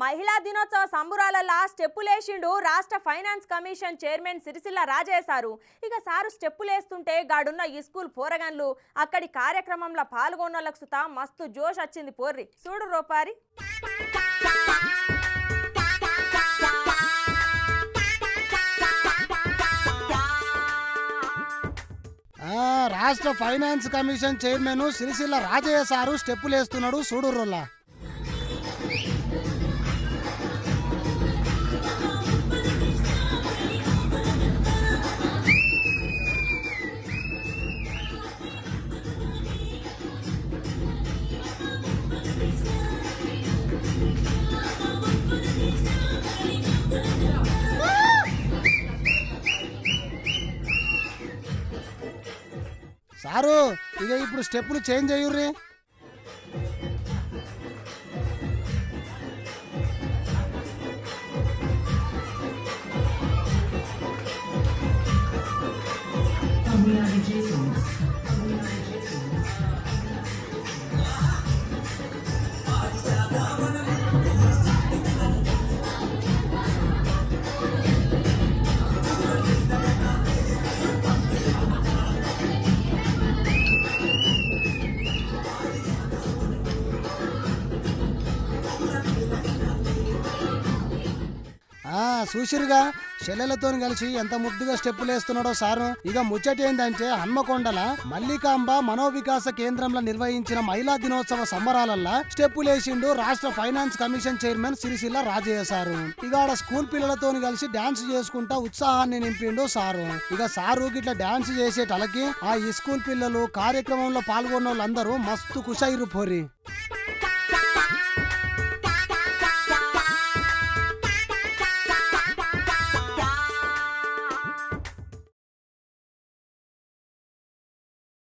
మహిళా దినోత్సవ సంబురాలలా స్టెప్పులేసిండు రాష్ట్ర finance commission chairman Sircilla Rajaiah. ఇక సారు స్టెప్పులేస్తుంటే గాడున్న ఈ స్కూల్ పోరగన్లు అక్కడి కార్యక్రమంలో పాల్గొన్నోళ్ళకు సుతా మస్తు జోష్ వచ్చింది. పోర్రి చూడు రోపారి. రాష్ట్ర finance commission chairman Sircilla Rajaiah sir స్టెప్పులేస్తున్నాడు చూడుర్రోలా. సారు ఇక ఇప్పుడు స్టెప్పులు చేంజ్ అయ్యుర్రీ. చూసిరుగా చెల్లెలతో కలిసి ఎంత ముద్దుగా స్టెప్పులు వేస్తున్నాడో సారు. ఇక ముచ్చట ఏందంటే హన్మకొండల మల్లికాంబ మనోవికాస కేంద్రంలో నిర్వహించిన మహిళా దినోత్సవ సంబరాలల్లా స్టెప్పులేసిండు రాష్ట్ర finance commission chairman Sircilla Rajaiah sir. ఇక ఆడ స్కూల్ పిల్లలతో కలిసి డాన్స్ చేసుకుంటా ఉత్సాహాన్ని నింపిండు సారు. ఇక సారు గిట్లా డాన్స్ చేసేటలకి ఆ ఈ స్కూల్ పిల్లలు కార్యక్రమంలో పాల్గొన్న వాళ్ళందరూ మస్తు కుషైరు పోరి.